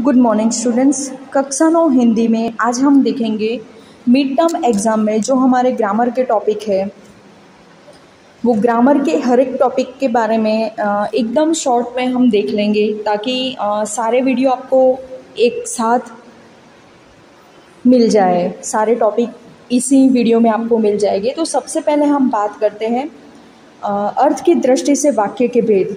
Good morning students. कक्षा 9 हिंदी में आज हम देखेंगे मिड टर्म एग्ज़ाम में जो हमारे ग्रामर के टॉपिक है वो ग्रामर के हर एक टॉपिक के बारे में एकदम शॉर्ट में हम देख लेंगे ताकि सारे वीडियो आपको एक साथ मिल जाए। सारे टॉपिक इसी वीडियो में आपको मिल जाएंगे। तो सबसे पहले हम बात करते हैं अर्थ की दृष्टि से वाक्य के भेद।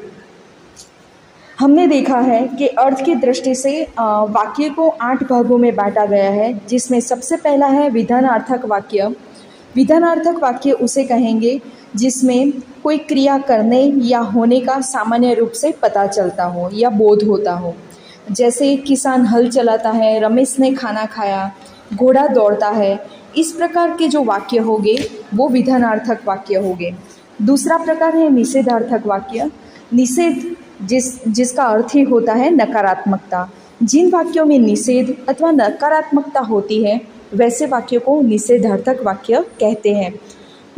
हमने देखा है कि अर्थ की दृष्टि से वाक्य को 8 भागों में बांटा गया है, जिसमें सबसे पहला है विधानार्थक वाक्य। विधानार्थक वाक्य उसे कहेंगे जिसमें कोई क्रिया करने या होने का सामान्य रूप से पता चलता हो या बोध होता हो। जैसे किसान हल चलाता है, रमेश ने खाना खाया, घोड़ा दौड़ता है। इस प्रकार के जो वाक्य होंगे वो विधानार्थक वाक्य होंगे। दूसरा प्रकार है निषेधार्थक वाक्य। निषेध जिसका अर्थ ही होता है नकारात्मकता। जिन वाक्यों में निषेध अथवा नकारात्मकता होती है वैसे वाक्यों को निषेधार्थक वाक्य कहते हैं।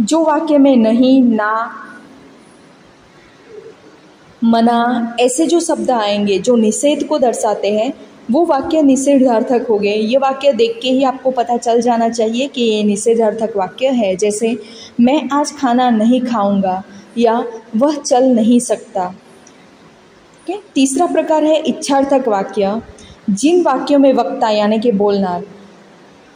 जो वाक्य में नहीं, ना, मना ऐसे जो शब्द आएंगे जो निषेध को दर्शाते हैं वो वाक्य निषेधार्थक हो गए। ये वाक्य देख के ही आपको पता चल जाना चाहिए कि ये निषेधार्थक वाक्य है। जैसे मैं आज खाना नहीं खाऊंगा या वह चल नहीं सकता। तीसरा प्रकार है इच्छार्थक वाक्य। जिन वाक्यों में वक्ता यानी कि बोलना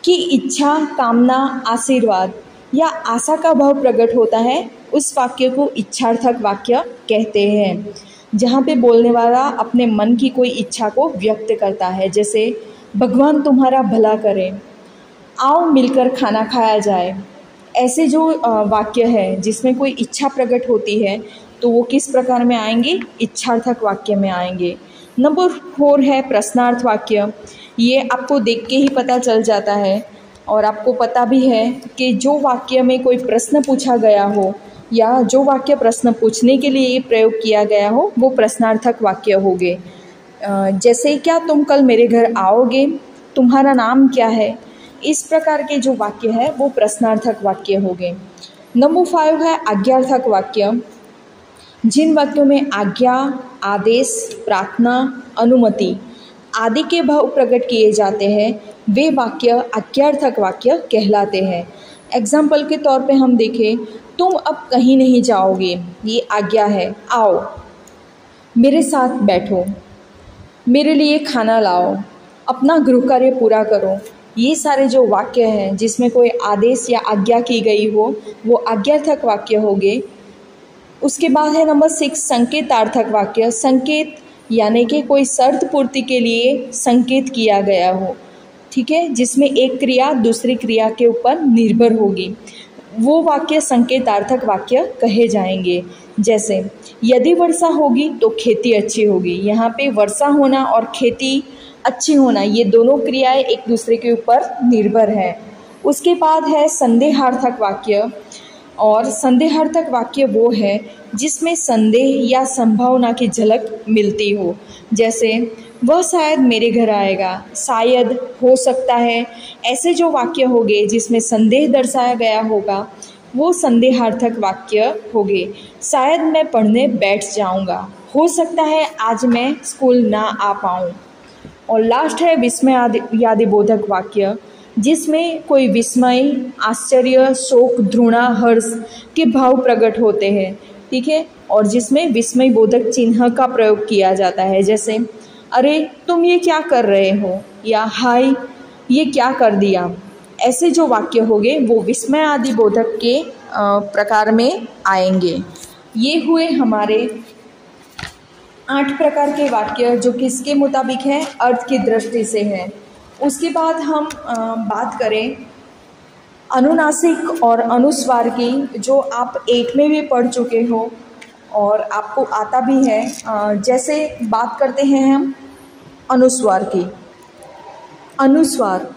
की इच्छा, कामना, आशीर्वाद या आशा का भाव प्रकट होता है उस वाक्य को इच्छार्थक वाक्य कहते हैं। जहाँ पे बोलने वाला अपने मन की कोई इच्छा को व्यक्त करता है। जैसे भगवान तुम्हारा भला करे, आओ मिलकर खाना खाया जाए। ऐसे जो वाक्य है जिसमें कोई इच्छा प्रकट होती है तो वो किस प्रकार में आएंगे? इच्छार्थक वाक्य में आएंगे। नंबर 4 है प्रश्नार्थ वाक्य। ये आपको देख के ही पता चल जाता है और आपको पता भी है कि जो वाक्य में कोई प्रश्न पूछा गया हो या जो वाक्य प्रश्न पूछने के लिए प्रयोग किया गया हो वो प्रश्नार्थक वाक्य होंगे। जैसे क्या तुम कल मेरे घर आओगे, तुम्हारा नाम क्या है। इस प्रकार के जो वाक्य है वो प्रश्नार्थक वाक्य होंगे। नंबर 5 है आज्ञार्थक वाक्य। जिन वाक्यों में आज्ञा, आदेश, प्रार्थना, अनुमति आदि के भाव प्रकट किए जाते हैं वे वाक्य आज्ञार्थक वाक्य कहलाते हैं। एग्जाम्पल के तौर पे हम देखें, तुम अब कहीं नहीं जाओगे, ये आज्ञा है। आओ मेरे साथ बैठो, मेरे लिए खाना लाओ, अपना गृह कार्य पूरा करो। ये सारे जो वाक्य हैं जिसमें कोई आदेश या आज्ञा की गई हो वो आज्ञार्थक वाक्य होंगे। उसके बाद है नंबर 6 संकेतार्थक वाक्य। संकेत यानी कि कोई शर्त पूर्ति के लिए संकेत किया गया हो, ठीक है, जिसमें एक क्रिया दूसरी क्रिया के ऊपर निर्भर होगी, वो वाक्य संकेतार्थक वाक्य कहे जाएंगे। जैसे यदि वर्षा होगी तो खेती अच्छी होगी। यहाँ पे वर्षा होना और खेती अच्छी होना ये दोनों क्रियाएं एक दूसरे के ऊपर निर्भर है। उसके बाद है संदेहार्थक वाक्य। और संदेहार्थक वाक्य वो है जिसमें संदेह या संभावना की झलक मिलती हो। जैसे वह शायद मेरे घर आएगा, शायद, हो सकता है। ऐसे जो वाक्य होंगे जिसमें संदेह दर्शाया गया होगा वो संदेहार्थक वाक्य होंगे। शायद मैं पढ़ने बैठ जाऊंगा, हो सकता है आज मैं स्कूल ना आ पाऊँ। और लास्ट है विस्मयादिबोधक वाक्य, जिसमें कोई विस्मय, आश्चर्य, शोक, घृणा, हर्ष के भाव प्रकट होते हैं, ठीक है, और जिसमें विस्मय बोधक चिन्ह का प्रयोग किया जाता है। जैसे अरे तुम ये क्या कर रहे हो या हाय ये क्या कर दिया। ऐसे जो वाक्य होंगे वो विस्मय आदि बोधक के प्रकार में आएंगे। ये हुए हमारे 8 प्रकार के वाक्य जो किसके मुताबिक है? अर्थ की दृष्टि से है। उसके बाद हम बात करें अनुनासिक और अनुस्वार की, जो आप 8 में भी पढ़ चुके हो और आपको आता भी है। जैसे बात करते हैं हम अनुस्वार की। अनुस्वार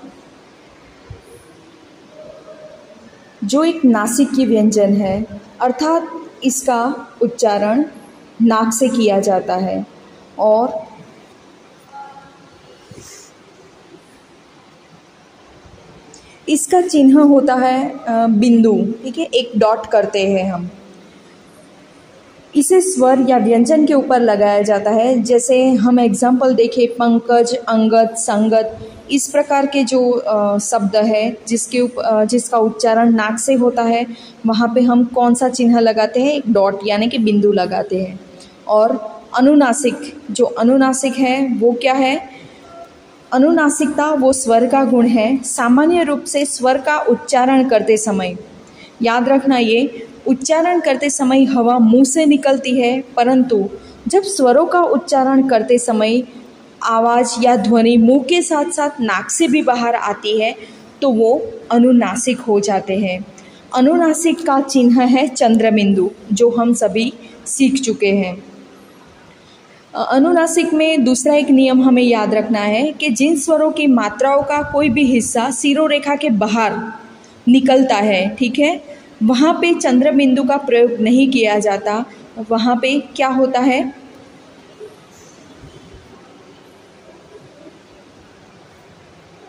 जो एक नासिक की व्यंजन है, अर्थात इसका उच्चारण नाक से किया जाता है और इसका चिन्ह होता है बिंदु, ठीक है, एक डॉट करते हैं हम। इसे स्वर या व्यंजन के ऊपर लगाया जाता है। जैसे हम एग्जाम्पल देखें, पंकज, अंगद, संगत, इस प्रकार के जो शब्द है जिसका उच्चारण नाक से होता है, वहाँ पे हम कौन सा चिन्ह लगाते हैं? एक डॉट यानी कि बिंदु लगाते हैं। और अनुनासिक, जो अनुनासिक है वो क्या है? अनुनासिकता वो स्वर का गुण है। सामान्य रूप से स्वर का उच्चारण करते समय, याद रखना, ये उच्चारण करते समय हवा मुंह से निकलती है, परंतु जब स्वरों का उच्चारण करते समय आवाज़ या ध्वनि मुंह के साथ साथ नाक से भी बाहर आती है तो वो अनुनासिक हो जाते हैं। अनुनासिक का चिन्ह है चंद्रबिंदु, जो हम सभी सीख चुके हैं। अनुनासिक में दूसरा एक नियम हमें याद रखना है कि जिन स्वरों की मात्राओं का कोई भी हिस्सा शिरोरेखा के बाहर निकलता है, ठीक है, वहाँ पे चंद्रबिंदु का प्रयोग नहीं किया जाता। वहाँ पे क्या होता है?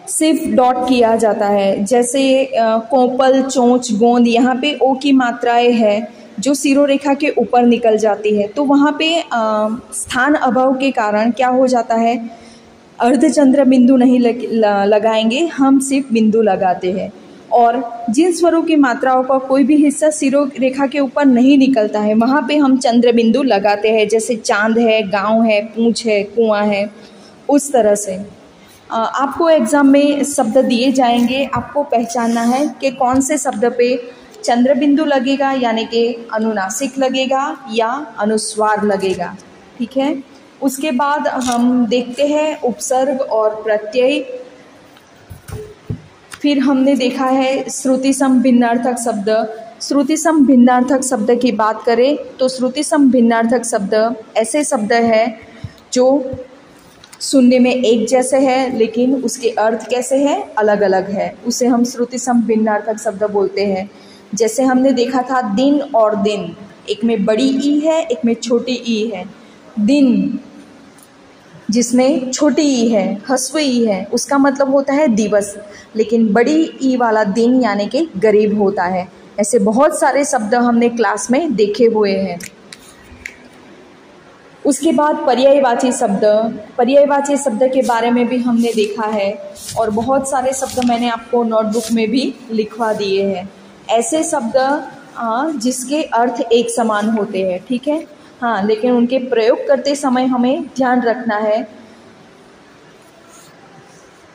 सिर्फ डॉट किया जाता है। जैसे कोपल, चोंच, गोंद, यहाँ पे ओ की मात्राएं है जो शिरोरेखा के ऊपर निकल जाती है, तो वहाँ पे स्थान अभाव के कारण क्या हो जाता है? अर्धचंद्र बिंदु नहीं लगाएंगे, हम सिर्फ बिंदु लगाते हैं। और जिन स्वरों की मात्राओं का कोई भी हिस्सा शिरोरेखा के ऊपर नहीं निकलता है, वहाँ पे हम चंद्र बिंदु लगाते हैं। जैसे चांद है, गांव है, पूंछ है, कुआं है, उस तरह से। आपको एग्ज़ाम में शब्द दिए जाएंगे, आपको पहचानना है कि कौन से शब्द पे चंद्र बिंदु लगेगा, यानी कि अनुनासिक लगेगा या अनुस्वार लगेगा, ठीक है। उसके बाद हम देखते हैं उपसर्ग और प्रत्यय। फिर हमने देखा है श्रुति सम भिन्नार्थक शब्द। श्रुति सम भिन्नार्थक शब्द की बात करें तो श्रुति सम भिन्नार्थक शब्द ऐसे शब्द है जो सुनने में एक जैसे है लेकिन उसके अर्थ कैसे हैं? अलग अलग है, उसे हम श्रुति सम भिन्नार्थक शब्द बोलते हैं। जैसे हमने देखा था दिन और दिन, एक में बड़ी ई है, एक में छोटी ई है। दिन जिसमें छोटी ई है, ह्रस्व ई है, उसका मतलब होता है दिवस, लेकिन बड़ी ई वाला दिन यानी कि गरीब होता है। ऐसे बहुत सारे शब्द हमने क्लास में देखे हुए हैं। उसके बाद पर्यायवाची शब्द। पर्यायवाची शब्द के बारे में भी हमने देखा है और बहुत सारे शब्द मैंने आपको नोटबुक में भी लिखवा दिए हैं। ऐसे शब्द जिसके अर्थ एक समान होते हैं, ठीक है, हाँ, लेकिन उनके प्रयोग करते समय हमें ध्यान रखना है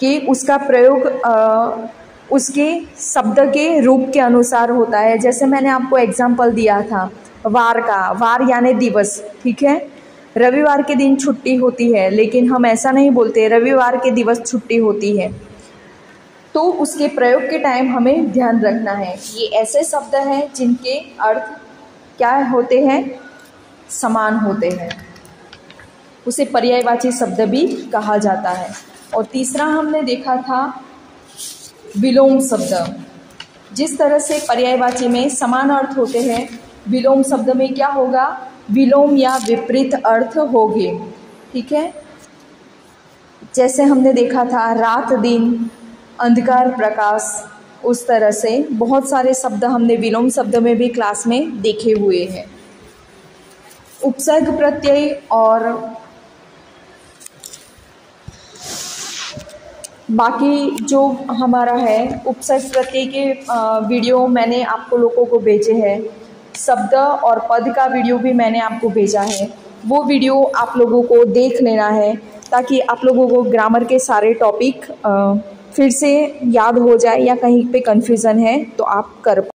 कि उसका प्रयोग उसके शब्द के रूप के अनुसार होता है। जैसे मैंने आपको एग्जाम्पल दिया था वार का, वार यानी दिवस, ठीक है। रविवार के दिन छुट्टी होती है, लेकिन हम ऐसा नहीं बोलते रविवार के दिवस छुट्टी होती है। तो उसके प्रयोग के टाइम हमें ध्यान रखना है। ये ऐसे शब्द हैं जिनके अर्थ क्या होते हैं? समान होते हैं, उसे पर्यायवाची शब्द भी कहा जाता है। और तीसरा हमने देखा था विलोम शब्द। जिस तरह से पर्यायवाची में समान अर्थ होते हैं, विलोम शब्द में क्या होगा? विलोम या विपरीत अर्थ होंगे, ठीक है। जैसे हमने देखा था रात दिन, अंधकार प्रकाश, उस तरह से बहुत सारे शब्द हमने विलोम शब्द में भी क्लास में देखे हुए हैं। उपसर्ग प्रत्यय और बाकी जो हमारा है उपसर्ग प्रत्यय के वीडियो मैंने आपको लोगों को भेजे हैं। शब्द और पद का वीडियो भी मैंने आपको भेजा है, वो वीडियो आप लोगों को देख लेना है ताकि आप लोगों को ग्रामर के सारे टॉपिक फिर से याद हो जाए या कहीं पे कन्फ्यूज़न है तो आप कर